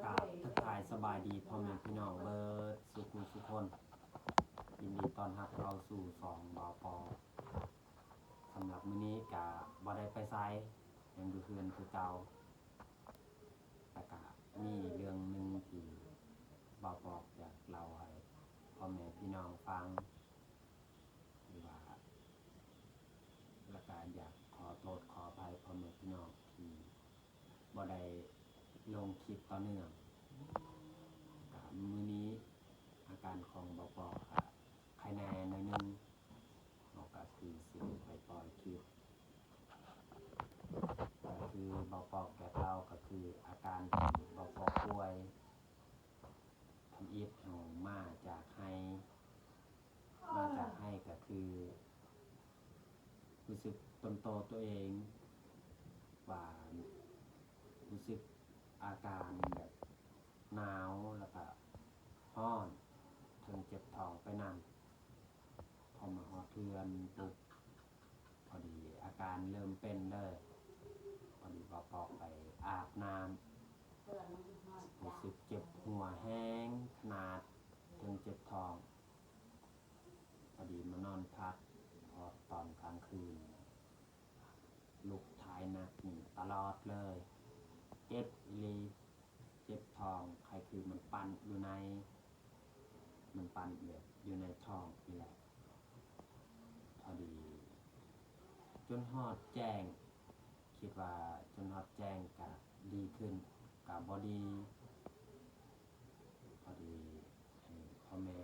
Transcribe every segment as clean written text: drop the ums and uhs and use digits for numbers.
กราบทักทายสบายดีพ่อแม่พี่น้องเบิร์ดสุคนยินดีต้อนรับเข้าสู่2 บปสำหรับมื้อนี้กะบ่ได้ไปไสยังอยู่เฮือนคือเก่าแต่กะมีเรื่องหนึงที่บ่ปอยากเล่าให้พ่อแม่พี่น้องฟังหรือว่าและก็อยากขอโทษขออภัยพ่อแม่พี่น้องที่บ่ได้ลงคลิปต่อเนื่องมื้อนี้อาการของบปใครแน่หน่อยนึงเราก็คือสิไปปล่อยคลิปก็คือบปแก่เราก็คืออาการที่บปป่วยทำอิฐมาจากให้ก็คือรู้สึกตนโตตัวเองว่ารู้สึกอาการแบบหนาวแล้วก็ร้อนถึงเจ็บท้องไปนำพอมาฮอดเทือนปุ๊บพอดีอาการเริ่มเป็นเลยพอดีบปไปอาบน้ำรู้สึกเจ็บหัวแห้งขนาดถึงเจ็บท้องพอดีมานอนพักพอตอนกลางคืนลุกถ่ายหนักนี่ตลอดเลยเจ็บอีหลีเจ็บท้องใครคือมันปั่นอยู่ในแบบอยู่ในท้องนี่แหละพอดีจนฮอดแจ้งคิดว่าจนฮอดแจ้งก็ดีขึ้นก็บ่ดีพอดีให้พ่อแม่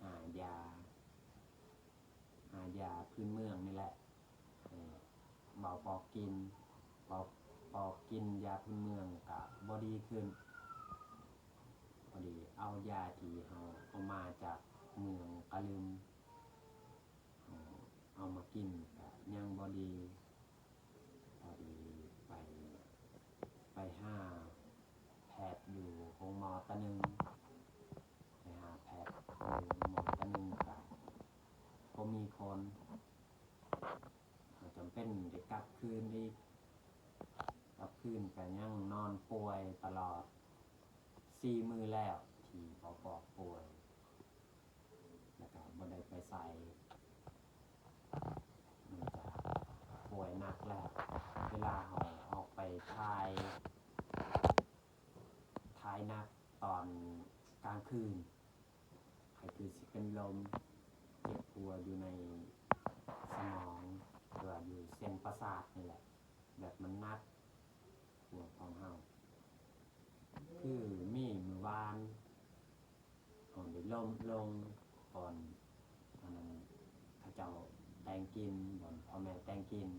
หายาพื้นเมืองนี่แหละเบาปอกกินเบาปอกกินยาพื้นเมืองก็บ่ดีขึ้นพอดีเอายาที่เอามาจากเมืองกะลึมเอามากินก็ยังบ่ดีพอดีไปหาแพทย์อยู่โรงหมอตะนึงไปหาแพทย์อยู่หมอตะนึงก็บ่มีคนจำเป็นได้กลับคืนอีกก็ยังนอนป่วยตลอด4 มื้อแล้วที่ปอป่วยแล้วก็บ่ได้ไปไสเนื่องจากป่วยหนักแล้วเวลาเราออกไปถ่ายหนักตอนกลางคืนใครคือสิเป็นลมเจ็บหัวอยู่ในสมองหรืออยู่เส้นประสาทนี่แหละแบบมันนักหัวของเฮาคือมีมื้อวานได้ลงก่อนอันนั้นเขาเจ้าแต่งกินบ่อนพ่อแม่แต่งกิน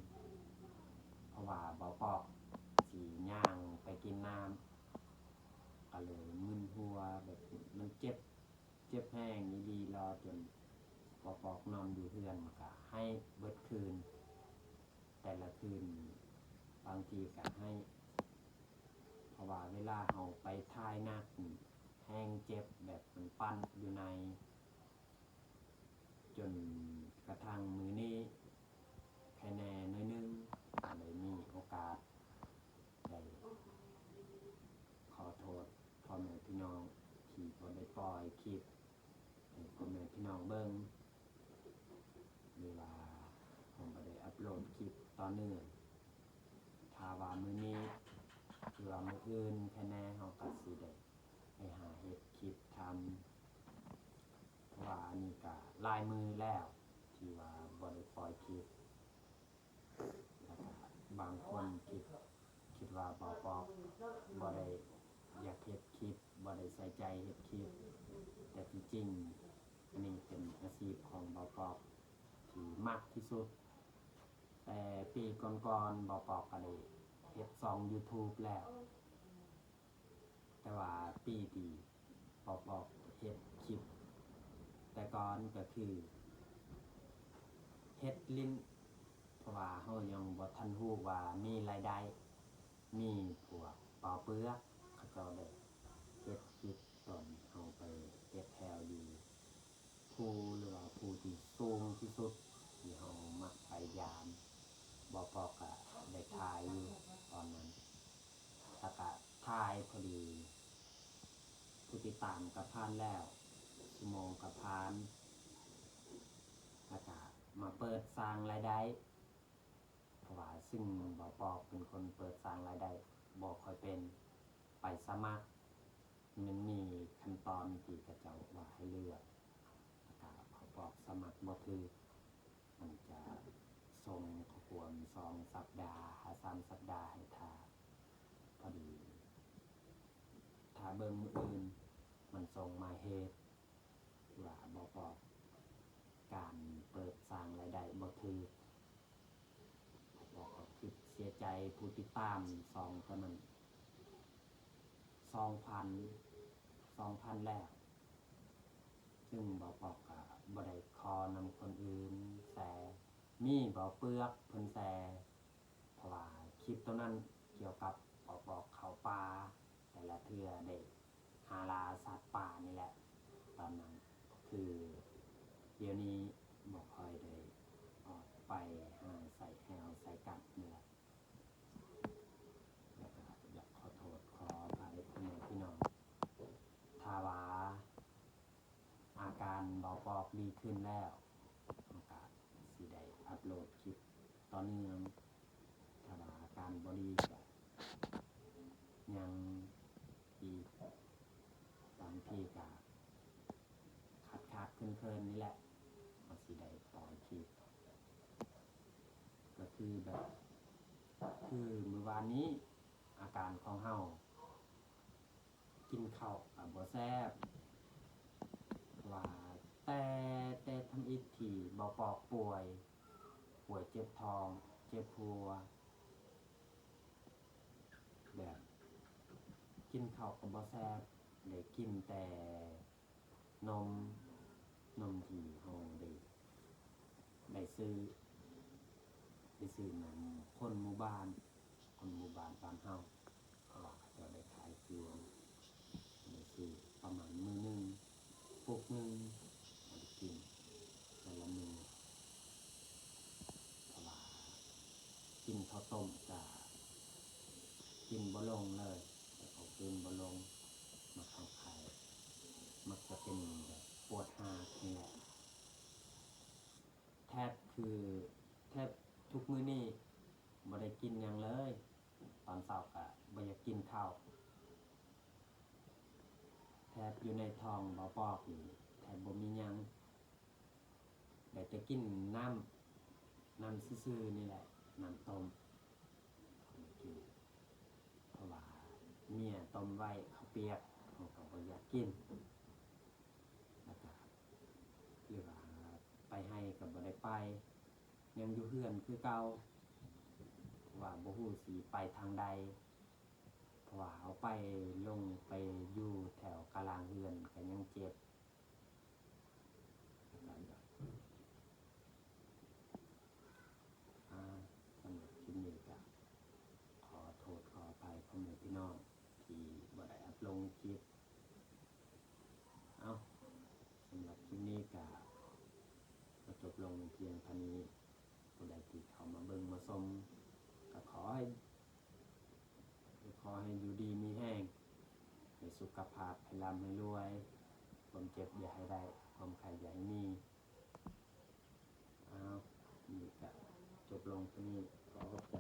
เพราะว่าบ่ปอกสิย่างไปกินน้ำก็เลยมึนหัวแบบมันเจ็บแห้งดีรอจนบ่ปอกนอนอยู่เฮือนก็ให้เบิดคืนแต่ละคืนบางทีก็ให้เพราะว่าเวลาเราไปถ่ายหนักแห้งเจ็บแบบมันปั่นอยู่ในจนกระทั่งมื้อนี้แค่แน่น้อยนึงเลยมีโอกาสได้ขอโทษพ่อแม่พี่น้องที่บ่ได้ปล่อยคลิปให้พ่อแม่พี่น้องเบิ่งหรือว่าผมบ่ได้อัปโหลดคลิปต่อเนื่องถ้าว่ามื้อนี้หรือว่ามื้ออื่นแค่แน่เราก็สิได้ไปหาเฮ็ดคลิปทำเพราะว่าอันนี้ก็หลายมื้อแล้วที่ว่าบ่ได้ปล่อยคลิปแล้วก็บางคนคิดว่าบ่ได้อยากเฮ็ดคลิปบ่ได้ใส่ใจเฮ็ดคลิปแต่ที่จริงอันนี้เป็นอาชีพของบ่ปอกที่มักที่สุดแต่ปีก่อนๆบ่ปอกก็ได้เฮ็ดช่อง YouTube แล้วแต่ว่าปีที่บ่ปอกเฮ็ดคลิปแต่ก่อนก็คือเฮ็ดลิ้นเพราะว่าเฮายังบ่ทันรู้ว่ามีรายได้มีพวกปอเปื้อกเขาเจ้าได้เฮ็ดคลิปตอนเฮาไปเฮ็ดแถวอยู่ภูหรือว่าภูที่สูงที่สุดที่เฮามักไปยามบ่ปอกก็ได้ถ่ายอยู่ตอนนั้นแล้วก็ถ่ายพอดี ผู้ติดตามกับพานแล้วชั่วโมงกับพานแล้วก็มาเปิดสร้างรายได้เพราะว่าซึ่งบ่ปอกเป็นคนเปิดสร้างรายได้บ่ค่อยเป็นไปสมัครมันมีขั้นตอนที่กระเจ้าว่าให้เลือกแล้วก็พอปอกสมัครบ่ถือมันจะส่งข้อความ2 สัปดาห์3 สัปดาห์ให้ทาพอดีถ้าเบิ่งมื้ออื่นมันส่งมาเฮ็ดว่าบ่ปอกการเปิดสร้างรายได้บ่ถือบอกก็คิดเสียใจผู้ติดตาม2ตัวนั้น2,000แล้วซึ่งบ่ปอกก็บ่ได้ขอนำคนอื่นแชร์มีบ่เปลือกเพิ่นแชร์เพราะว่าคลิปตัวนั้นเกี่ยวกับบ่ปอกเข้าป่าแต่ละเทื่อได้หาล่าสัตว์ป่านี่แหละตอนนั้นคือเดี๋ยวนี้บ่ค่อยได้ออกไปหาใส่แฮวใส่กัดนี่แหละแล้วก็อยากขอโทษขออภัยพ่อแม่พี่น้องถ้าว่าอาการเบาปอกดีขึ้นแล้วก็สิได้อัปโหลดคลิปต่อเนื่องถ้าว่าอาการบ่ดีก็ยังอีกบางทีก็ขาดๆเคลื่อนๆนี่แหละก็สิได้ปล่อยคลิปก็คือแบบคือมื้อวานนี้อาการของเฮากินข้าวก็บ่แซ่บว่าแต่ทำอิฐที่บ่ปอกป่วยเจ็บท้องเจ็บหัวแบบกินข้าวก็บ่แซ่บได้กินแต่นมที่เฮาได้ซื้อนำคนหมู่บ้านบ้านเฮาเพราะว่าเขาจะได้ขายเกลือได้ซื้อประมาณมื้อหนึงปุกหนึงได้กินแต่ละมื้อเพราะว่ากินข้าวต้มก็กินบ่ลงเลยแต่เขากินบ่ลงมาเข้าขายมักจะเป็นแบบปวดหากนี่แหละแทบทุกมื้อนี้บ่ได้กินหยังเลยตอนเช้าก็บ่อยากกินข้าวแทบอยู่ในท้องบ่ปอกนี่แทบบ่มีหยังได้แต่กินน้ำซื่อๆนี่แหละน้ำต้มกินเพราะว่าเมียต้มไว้ข้าวเปียกเขาก็บ่อยากกินแล้วก็หรือว่าไปให้ก็บ่ได้ไปยังอยู่เฮือนคือเก่าว่าบ่ฮู้สิไปทางใดเพราะว่าเอาไปลงไปอยู่แถวกลางเฮือนก็ยังเจ็บสำหรับคลิปนี้ก็ขอโทษขออภัยพ่อแม่พี่น้องที่บ่ได้อัปลงคลิปสำหรับคลิปนี้ก็จบลงเพียงเท่านี้ผู้ใดที่เข้ามาเบิ่งมาชมก็ขอให้อยู่ดีมีแห้งให้สุขภาพให้ร่ำให้รวยความเจ็บอย่าให้ได้ความไข้อย่าให้มีนี่ก็จบลงเท่านี้ขอขอบใจ